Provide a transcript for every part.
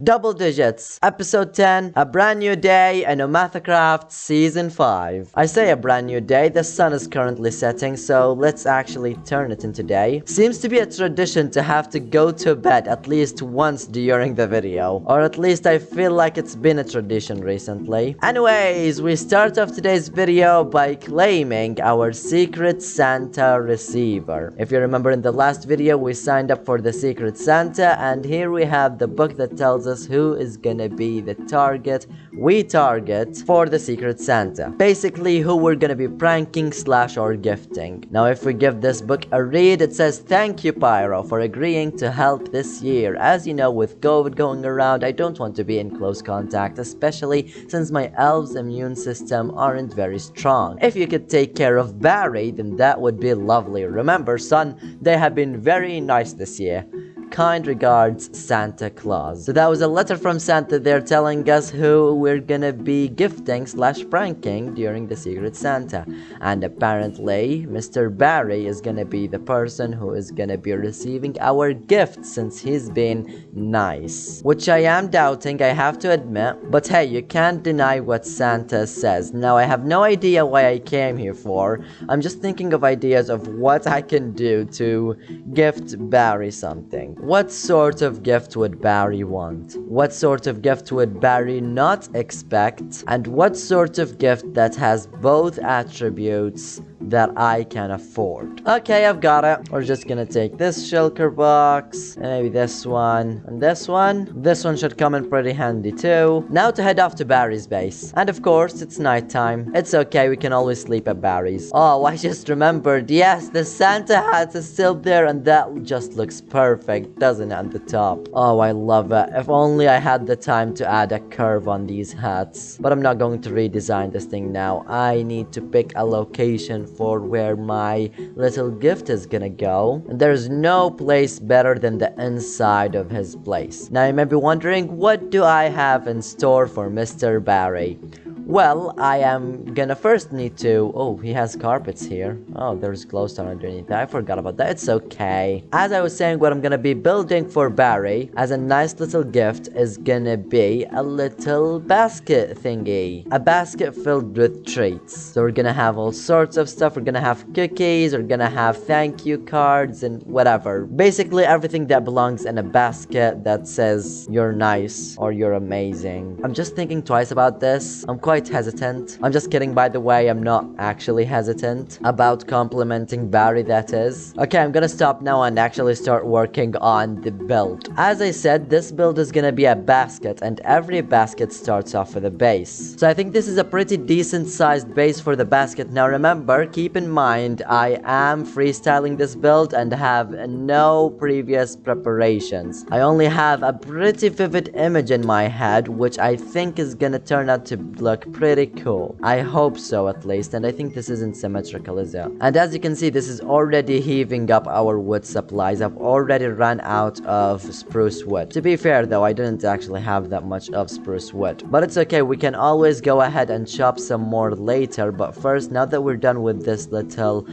Double digits, episode 10, a brand new day, and OmathaCraft season 5. I say a brand new day, the sun is currently setting, so let's actually turn it into day. Seems to be a tradition to have to go to bed at least once during the video, or at least I feel like it's been a tradition recently. Anyways, we start off today's video by claiming our secret Santa receiver. If you remember in the last video, we signed up for the secret Santa, and here we have the book that tells us who is gonna be the target we target for the secret Santa. Basically, who we're gonna be pranking / or gifting. Now, if we give this book a read, it says, "Thank you, Pyro, for agreeing to help this year. As you know, with COVID going around, I don't want to be in close contact, especially since my elves' immune system aren't very strong. If you could take care of Barry, then that would be lovely. Remember, son, they have been very nice this year. Kind regards, Santa Claus." So that was a letter from Santa there telling us who we're gonna be gifting / pranking during the secret Santa. And apparently, Mr. Barry is gonna be the person who is gonna be receiving our gift since he's been nice. Which I am doubting, I have to admit. But hey, you can't deny what Santa says. Now, I have no idea why I came here for. I'm just thinking of ideas of what I can do to gift Barry something. What sort of gift would Barry want? What sort of gift would Barry not expect? And what sort of gift that has both attributes that I can afford? Okay, I've got it. We're just gonna take this shulker box, and maybe this one, and this one. This one should come in pretty handy too. Now to head off to Barry's base. And of course, it's nighttime. It's okay, we can always sleep at Barry's. Oh, I just remembered. Yes, the Santa hat is still there, and that just looks perfect, doesn't it, at the top? Oh, I love it. If only I had the time to add a curve on these hats. But I'm not going to redesign this thing now. I need to pick a location for where my little gift is gonna go. And there's no place better than the inside of his place. Now you may be wondering, what do I have in store for Mr. Barry? Well, I am gonna first need to... Oh, he has carpets here. Oh, there's glowstone underneath that. I forgot about that. It's okay. As I was saying, what I'm gonna be building for Barry as a nice little gift is gonna be a little basket thingy. A basket filled with treats. So we're gonna have all sorts of stuff. We're gonna have cookies. We're gonna have thank you cards and whatever. Basically, everything that belongs in a basket that says you're nice or you're amazing. I'm just thinking twice about this. I'm quite hesitant. I'm just kidding, by the way. I'm not actually hesitant about complimenting Barry, that is. Okay, I'm gonna stop now and actually start working on the build. As I said, this build is gonna be a basket, and every basket starts off with a base. So I think this is a pretty decent sized base for the basket. Now remember, keep in mind, I am freestyling this build and have no previous preparations. I only have a pretty vivid image in my head, which I think is gonna turn out to look pretty cool. I hope so, at least, and I think this isn't symmetrical, is it? And as you can see, this is already heaving up our wood supplies. I've already run out of spruce wood. To be fair though, I didn't actually have that much of spruce wood. But it's okay, we can always go ahead and chop some more later. But first, now that we're done with this little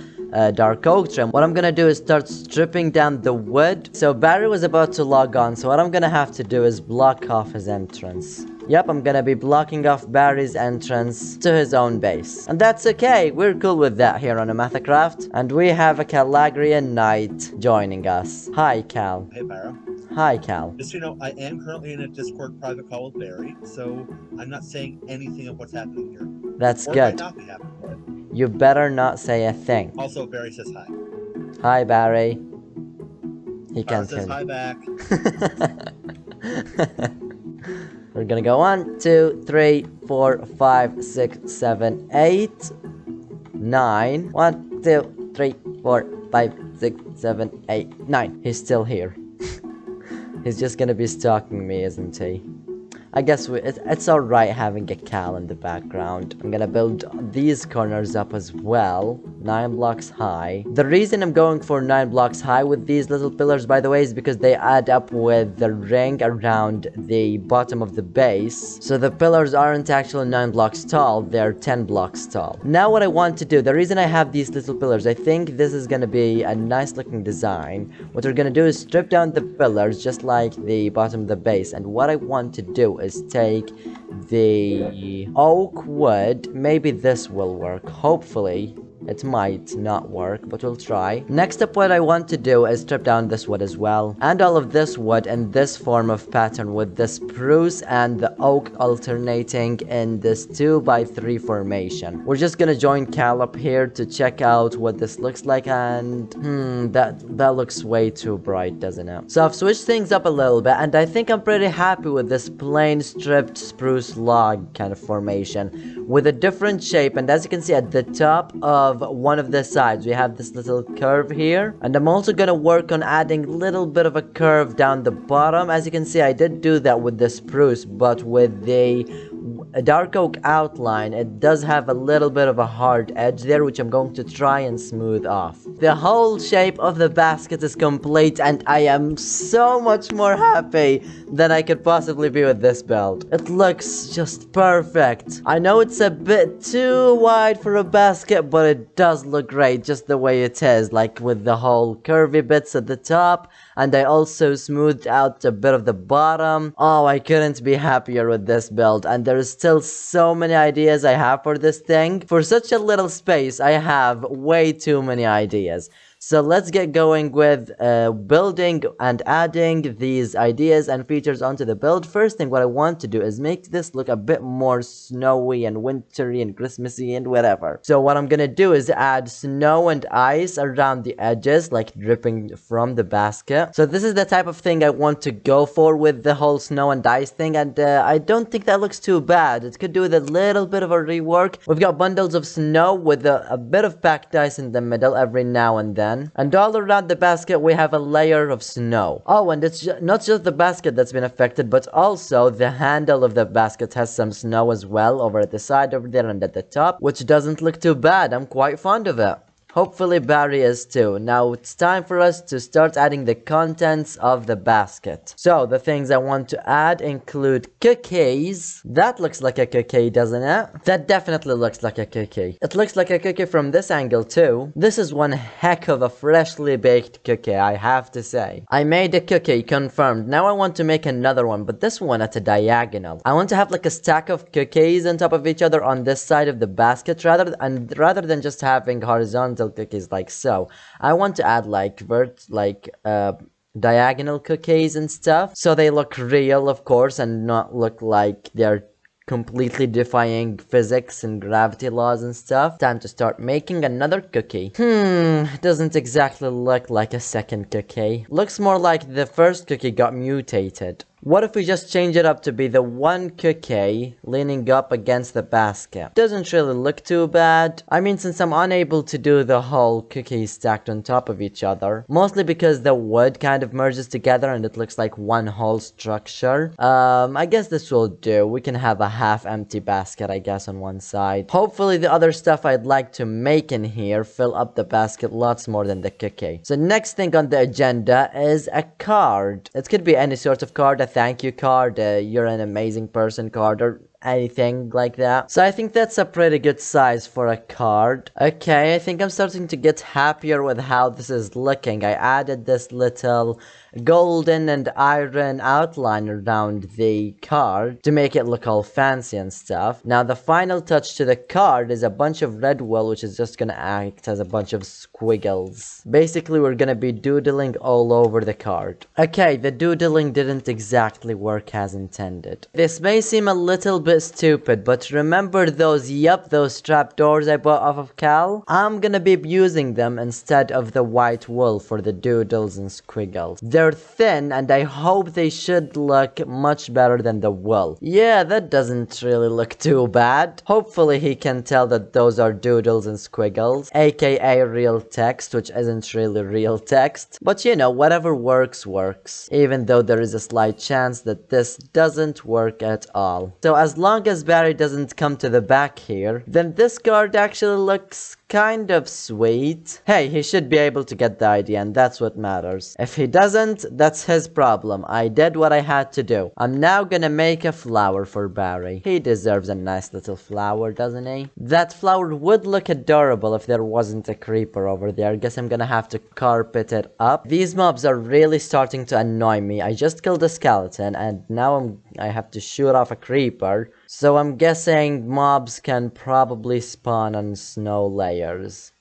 dark oak trim, what I'm gonna do is start stripping down the wood. So Barry was about to log on, so what I'm gonna have to do is block off his entrance. Yep, I'm gonna be blocking off Barry's entrance to his own base. And that's okay, we're cool with that here on OmathaCraft. And we have a Calagrian Knight joining us. Hi, Cal. Hey, Pyro. Hi, Cal. Just so you know, I am currently in a Discord private call with Barry, so I'm not saying anything of what's happening here. That's or good. Might not be happening. You better not say a thing. Also, Barry says hi. Hi, Barry. He Pyro can't says hear hi me. back. We're gonna go 1, 2, 3, 4, 5, 6, 7, 8, 9. 1, 2, 3, 4, 5, 6, 7, 8, 9. He's still here. He's just gonna be stalking me, isn't he? I guess it's alright having a Cal in the background. I'm gonna build these corners up as well. 9 blocks high. The reason I'm going for 9 blocks high with these little pillars, by the way, is because they add up with the ring around the bottom of the base. So the pillars aren't actually 9 blocks tall, they're 10 blocks tall. Now what I want to do, the reason I have these little pillars, I think this is gonna be a nice looking design. What we're gonna do is strip down the pillars just like the bottom of the base, and what I want to do is take the oak wood. Maybe this will work, hopefully. It might not work, but we'll try. Next up, what I want to do is strip down this wood as well. And all of this wood in this form of pattern with the spruce and the oak alternating in this 2x3 formation. We're just gonna join Cal up here to check out what this looks like, and that looks way too bright, doesn't it? So I've switched things up a little bit, and I think I'm pretty happy with this plain stripped spruce log kind of formation with a different shape. And as you can see at the top of one of the sides, we have this little curve here, and I'm also gonna work on adding a little bit of a curve down the bottom. As you can see, I did do that with the spruce, but with the dark oak outline, it does have a little bit of a hard edge there, which I'm going to try and smooth off. The whole shape of the basket is complete, and I am so much more happy than I could possibly be with this build. It looks just perfect. I know it's a bit too wide for a basket, but it does look great just the way it is, like with the whole curvy bits at the top, and I also smoothed out a bit of the bottom. Oh, I couldn't be happier with this build, and there's still so many ideas I have for this thing. For such a little space, I have way too many ideas. So let's get going with building and adding these ideas and features onto the build. First thing, what I want to do is make this look a bit more snowy and wintry and Christmassy and whatever. So what I'm gonna do is add snow and ice around the edges, like dripping from the basket. So this is the type of thing I want to go for with the whole snow and ice thing, and I don't think that looks too bad. It could do with a little bit of a rework. We've got bundles of snow with a bit of packed ice in the middle every now and then. And all around the basket, we have a layer of snow. Oh, and it's not just the basket that's been affected, but also the handle of the basket has some snow as well over at the side over there and at the top, which doesn't look too bad. I'm quite fond of it. Hopefully Barry is too. Now it's time for us to start adding the contents of the basket. So the things I want to add include cookies. That looks like a cookie, doesn't it? That definitely looks like a cookie. It looks like a cookie from this angle too. This is one heck of a freshly baked cookie, I have to say. I made a cookie, confirmed. Now I want to make another one, but this one at a diagonal. I want to have like a stack of cookies on top of each other on this side of the basket rather than just having horizontal cookies like so. I want to add like diagonal cookies and stuff, so they look real, of course, and not look like they're completely defying physics and gravity laws and stuff. Time to start making another cookie. Doesn't exactly look like a second cookie. Looks more like the first cookie got mutated. What if we just change it up to be the one cookie leaning up against the basket? Doesn't really look too bad. I mean, since I'm unable to do the whole cookie stacked on top of each other, mostly because the wood kind of merges together and it looks like one whole structure. I guess this will do. We can have a half-empty basket, I guess, on one side. Hopefully the other stuff I'd like to make in here fill up the basket lots more than the cookie. So next thing on the agenda is a card. It could be any sort of card, a thank you card, you're an amazing person card, or anything like that. So I think that's a pretty good size for a card. Okay, I think I'm starting to get happier with how this is looking. I added this little golden and iron outline around the card to make it look all fancy and stuff. Now the final touch to the card is a bunch of red wool, which is just gonna act as a bunch of squiggles. Basically, we're gonna be doodling all over the card. Okay, the doodling didn't exactly work as intended. This may seem a little bit stupid, but remember those trapdoors I bought off of Cal? I'm gonna be using them instead of the white wool for the doodles and squiggles. They're thin, and I hope they should look much better than the wool. Yeah, that doesn't really look too bad. Hopefully he can tell that those are doodles and squiggles, aka real text, which isn't really real text. But you know, whatever works, works. Even though there is a slight chance that this doesn't work at all. So as as long as Barry doesn't come to the back here, then this card actually looks kind of sweet. Hey, he should be able to get the idea, and that's what matters. If he doesn't, that's his problem. I did what I had to do. I'm now gonna make a flower for Barry. He deserves a nice little flower, doesn't he? That flower would look adorable if there wasn't a creeper over there. I guess I'm gonna have to carpet it up. These mobs are really starting to annoy me. I just killed a skeleton, and now I have to shoot off a creeper. So I'm guessing mobs can probably spawn on snow layers.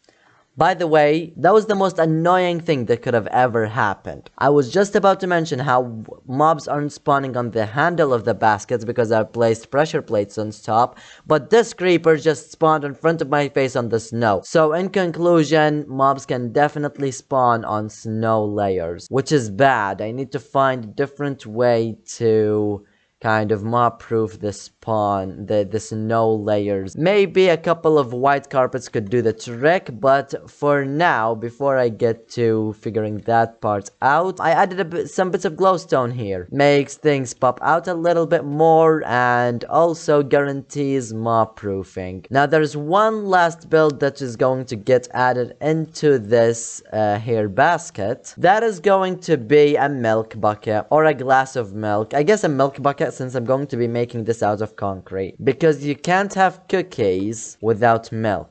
By the way, that was the most annoying thing that could have ever happened. I was just about to mention how mobs aren't spawning on the handle of the baskets because I placed pressure plates on top, but this creeper just spawned in front of my face on the snow. So in conclusion, mobs can definitely spawn on snow layers, which is bad. I need to find a different way to kind of mob-proof the spawn, the snow layers. Maybe a couple of white carpets could do the trick, but for now, before I get to figuring that part out, I added some bits of glowstone here. Makes things pop out a little bit more and also guarantees mob-proofing. Now there's one last build that is going to get added into this here basket. That is going to be a milk bucket or a glass of milk. I guess a milk bucket, since I'm going to be making this out of concrete, because you can't have cookies without milk.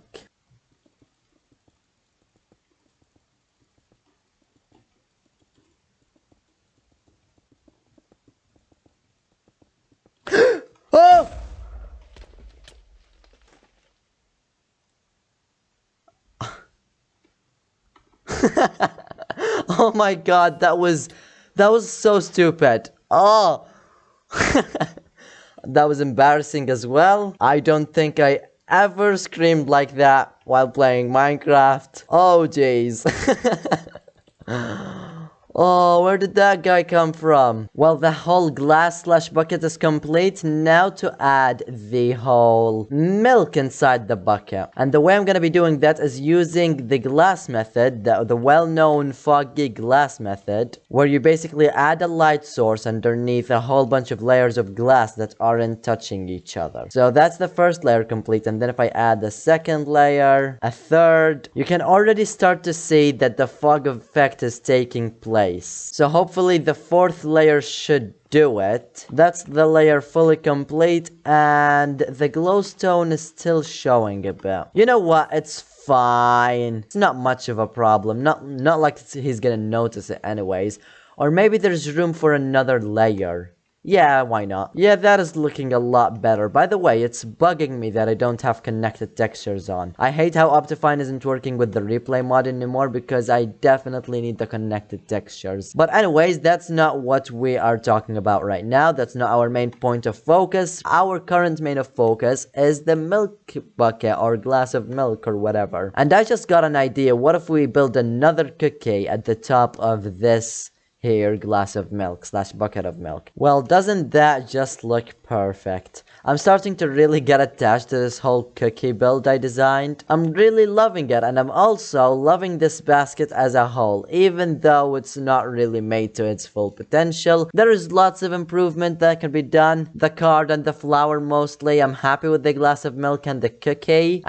Oh! Oh my god, that was so stupid. Oh! That was embarrassing as well. I don't think I ever screamed like that while playing Minecraft. Oh jeez. Oh, where did that guy come from? Well, the whole glass slash bucket is complete. Now to add the whole milk inside the bucket. And the way I'm gonna be doing that is using the glass method, the well-known foggy glass method, where you basically add a light source underneath a whole bunch of layers of glass that aren't touching each other. So that's the first layer complete, and then if I add the second layer, a third, you can already start to see that the fog effect is taking place. So hopefully the fourth layer should do it. That's the layer fully complete, and the glowstone is still showing a bit. You know what? It's fine. It's not much of a problem. Not like he's gonna notice it anyways. Or maybe there's room for another layer. Yeah, why not? Yeah, that is looking a lot better. By the way, it's bugging me that I don't have connected textures on. I hate how Optifine isn't working with the replay mod anymore because I definitely need the connected textures. But anyways, that's not what we are talking about right now. That's not our main point of focus. Our current main of focus is the milk bucket or glass of milk or whatever. And I just got an idea. What if we build another cookie at the top of this here glass of milk slash bucket of milk? Well, doesn't that just look perfect? I'm starting to really get attached to this whole cookie build I designed. I'm really loving it, and I'm also loving this basket as a whole, even though it's not really made to its full potential. There is lots of improvement that can be done. The card and the flower mostly. I'm happy with the glass of milk and the cookie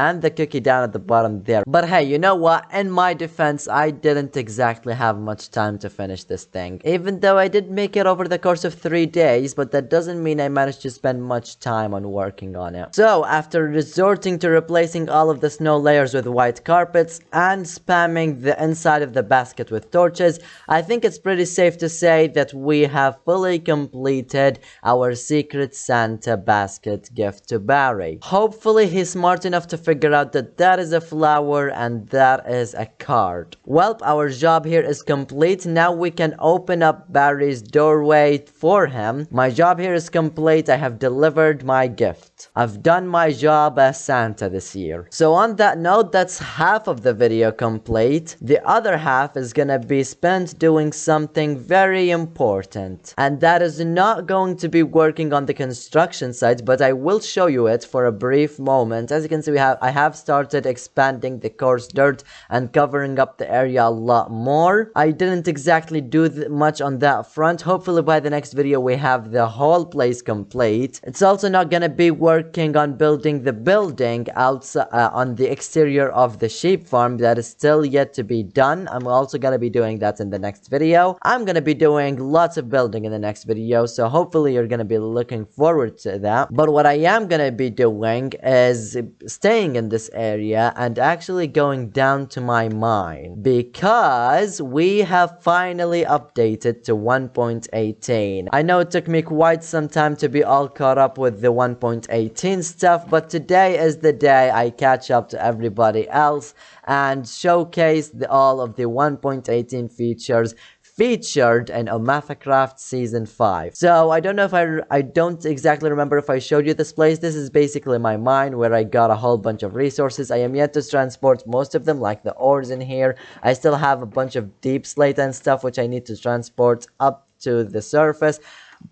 down at the bottom there. But hey, you know what? In my defense, I didn't exactly have much time to finish this thing. Even though I did make it over the course of 3 days, but that doesn't mean I managed to spend much time on working on it. So, after resorting to replacing all of the snow layers with white carpets and spamming the inside of the basket with torches, I think it's pretty safe to say that we have fully completed our Secret Santa basket gift to Barry. Hopefully he's smart enough to figure out that that is a flower and that is a card. Well, our job here is complete. Now we can open up Barry's doorway for him. My job here is complete. I have delivered my gift. I've done my job as Santa this year. So on that note, that's half of the video complete. The other half is gonna be spent doing something very important. And that is not going to be working on the construction site, but I will show you it for a brief moment. As you can see, I have started expanding the coarse dirt and covering up the area a lot more. I didn't exactly do much on that front. Hopefully by the next video we have the whole place complete. It's also not gonna be working on building the building outside on the exterior of the sheep farm. That is still yet to be done. I'm also gonna be doing that in the next video. I'm gonna be doing lots of building in the next video, so hopefully you're gonna be looking forward to that. But what I am gonna be doing is staying in this area and actually going down to my mine, because we have finally updated to 1.18. I know it took me quite some time to be all caught up with the 1.18 stuff, but today is the day I catch up to everybody else and showcase all of the 1.18 features featured in OmathaCraft Season 5. So, I don't know if I don't exactly remember if I showed you this place. This is basically my mine where I got a whole bunch of resources. I am yet to transport most of them, like the ores in here. I still have a bunch of deep slate and stuff which I need to transport up to the surface.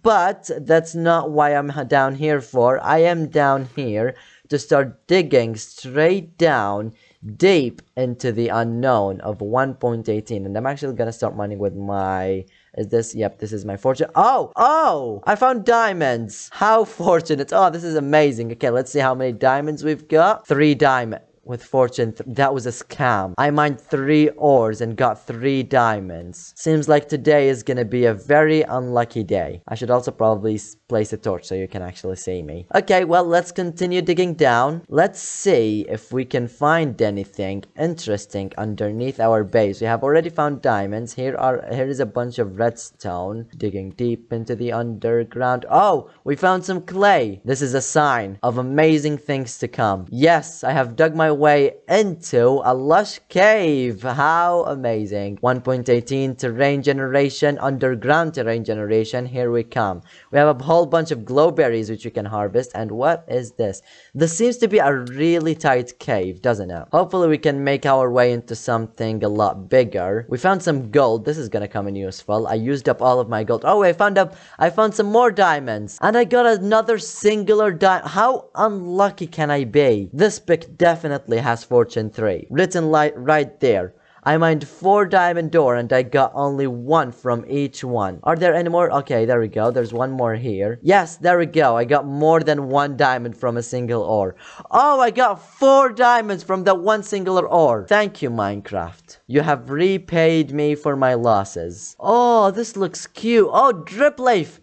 But that's not why I'm down here for. I am down here to start digging straight down deep into the unknown of 1.18, and I'm actually gonna start mining with my yep, this is my fortune. Oh, I found diamonds. How fortunate. Oh, this is amazing. Okay, let's see how many diamonds we've got. 3 diamonds with fortune. That was a scam. I mined 3 ores and got 3 diamonds. Seems like today is gonna be a very unlucky day. I should also probably place a torch so you can actually see me. Okay, well, let's continue digging down. Let's see if we can find anything interesting underneath our base. We have already found diamonds. Here is a bunch of redstone. Digging deep into the underground. Oh, we found some clay. This is a sign of amazing things to come. Yes, I have dug my way into a lush cave. How amazing. 1.18 terrain generation, underground terrain generation. Here we come. We have a whole bunch of glowberries which you can harvest. And what is this? This seems to be a really tight cave, doesn't it? Hopefully we can make our way into something a lot bigger. We found some gold. This is gonna come in useful. I used up all of my gold. Oh, I found some more diamonds. And I got another singular diamond. How unlucky can I be? This pick definitely has fortune 3 written right there. I mined 4 diamond ore and I got only 1 from each one. Are there any more? Okay, there we go. There's 1 more here. Yes, there we go. I got more than 1 diamond from a single ore. Oh, I got 4 diamonds from that 1 singular ore. Thank you, Minecraft. You have repaid me for my losses. Oh, this looks cute. Oh, drip leaf.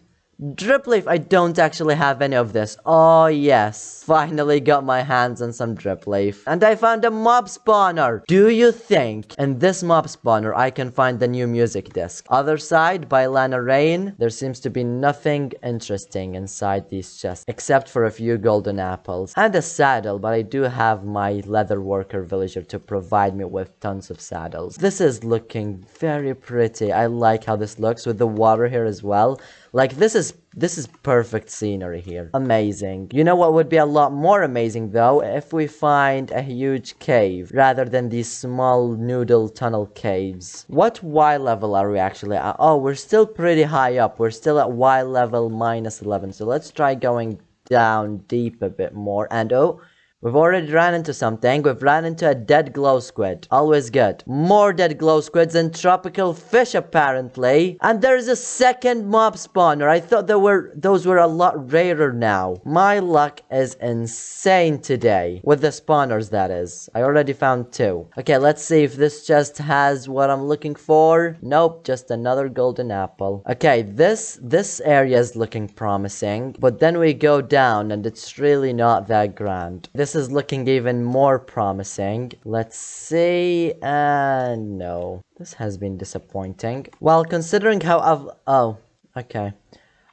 Drip leaf, I don't actually have any of this. Oh yes, finally got my hands on some drip leaf. And I found a mob spawner. Do you think in this mob spawner I can find the new music disc? Other side, by Lana Rain, there seems to be nothing interesting inside these chests, except for a few golden apples. And a saddle, but I do have my leather worker villager to provide me with tons of saddles. This is looking very pretty. I like how this looks with the water here as well. Like, this is perfect scenery here. Amazing. You know what would be a lot more amazing, though? If we find a huge cave, rather than these small noodle tunnel caves. What Y level are we actually at? Oh, we're still pretty high up. We're still at Y level -11. So let's try going down deep a bit more. And oh, we've already ran into something. We've ran into a dead glow squid. Always good. More dead glow squids and tropical fish, apparently. And there's a second mob spawner. I thought those were a lot rarer now. My luck is insane today. With the spawners, that is. I already found 2. Okay, let's see if this chest has what I'm looking for. Nope, just another golden apple. Okay, this area is looking promising. But then we go down and it's really not that grand. This is looking even more promising. Let's see. No. This has been disappointing. Well, considering how oh, okay.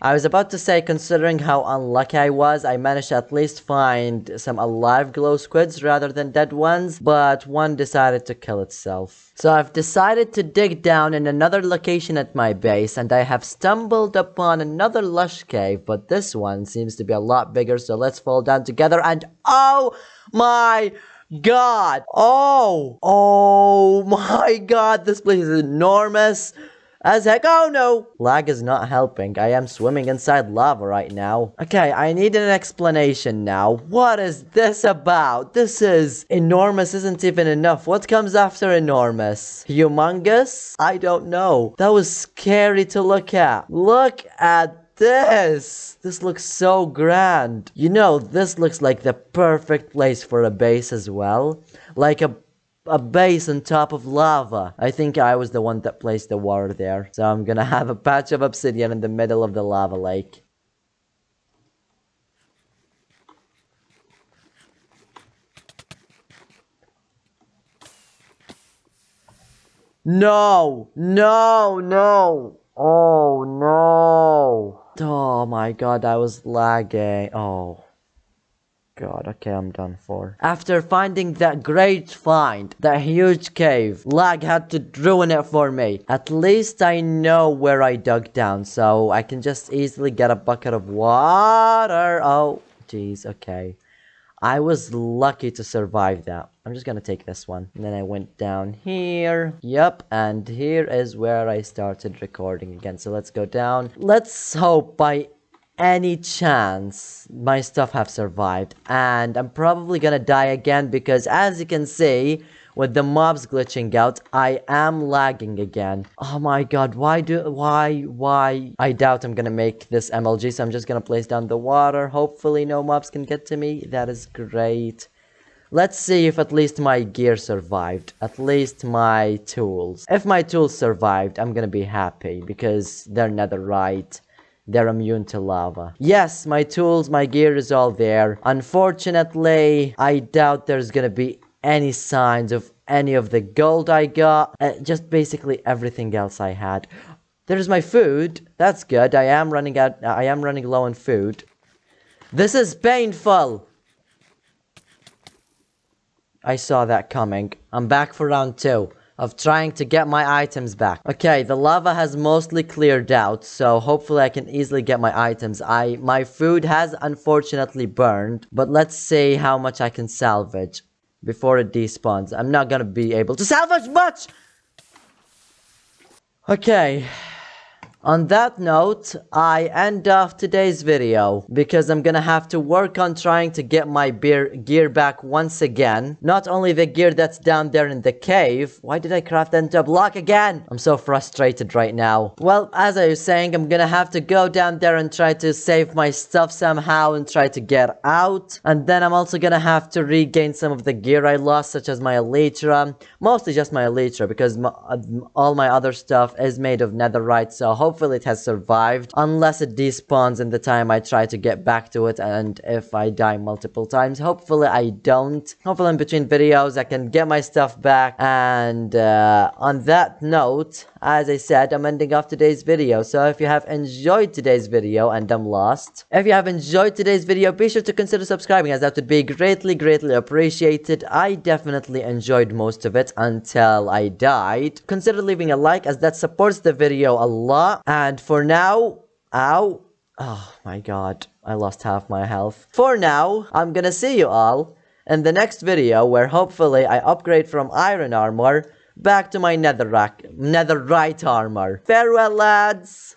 I was about to say, considering how unlucky I was, I managed to at least find some alive glow squids rather than dead ones, but one decided to kill itself. So I've decided to dig down in another location at my base, and I have stumbled upon another lush cave, but this one seems to be a lot bigger, so let's fall down together and oh my god! Oh my god, this place is enormous! as heck. Oh no! Lag is not helping. I am swimming inside lava right now. Okay, I need an explanation now. What is this about? This is enormous isn't even enough. What comes after enormous? Humongous? I don't know. That was scary to look at. Look at this. This looks so grand. You know, this looks like the perfect place for a base as well. Like a base on top of lava. I think I was the one that placed the water there. So I'm gonna have a patch of obsidian in the middle of the lava lake. No! No! No! Oh no! Oh my god, I was lagging. Oh. God, okay, I'm done for. After finding that great find, that huge cave, lag had to ruin it for me. At least I know where I dug down, so I can just easily get a bucket of water. Oh, jeez, okay. I was lucky to survive that. I'm just gonna take this one. And then I went down here. Yep, and here is where I started recording again. So let's go down. Let's hope by any chance my stuff have survived, and I'm probably gonna die again because as you can see with the mobs glitching out, I am lagging again. Oh my god, why I doubt I'm gonna make this MLG, so I'm just gonna place down the water. Hopefully no mobs can get to me. That is great. Let's see if at least my gear survived. At least my tools. If my tools survived, I'm gonna be happy because they're netherite. They're immune to lava. Yes, my tools, my gear is all there. Unfortunately, I doubt there's gonna be any signs of any of the gold I got. Just basically everything else I had. There's my food. That's good. I am running low on food. This is painful. I saw that coming. I'm back for round 2. Of trying to get my items back. Okay, the lava has mostly cleared out, so hopefully I can easily get my items. My food has unfortunately burned, but let's see how much I can salvage before it despawns. I'm not gonna be able to salvage much! Okay. On that note, I end off today's video because I'm gonna have to work on trying to get my gear back once again. Not only the gear that's down there in the cave. Why did I craft that into a block again? I'm so frustrated right now. Well, as I was saying, I'm gonna have to go down there and try to save my stuff somehow and try to get out. And then I'm also gonna have to regain some of the gear I lost, such as my elytra. Mostly just my elytra because all my other stuff is made of netherite, so hopefully it has survived, unless it despawns in the time I try to get back to it, and if I die multiple times. Hopefully I don't. Hopefully in between videos I can get my stuff back, and on that note, as I said, I'm ending off today's video. So if you have enjoyed today's video, and I'm lost, if you have enjoyed today's video, be sure to consider subscribing, as that would be greatly appreciated. I definitely enjoyed most of it until I died. Consider leaving a like, as that supports the video a lot. And for now, ow, oh my god, I lost half my health. For now, I'm gonna see you all in the next video, where hopefully I upgrade from iron armor back to my netherite armor. Farewell, lads!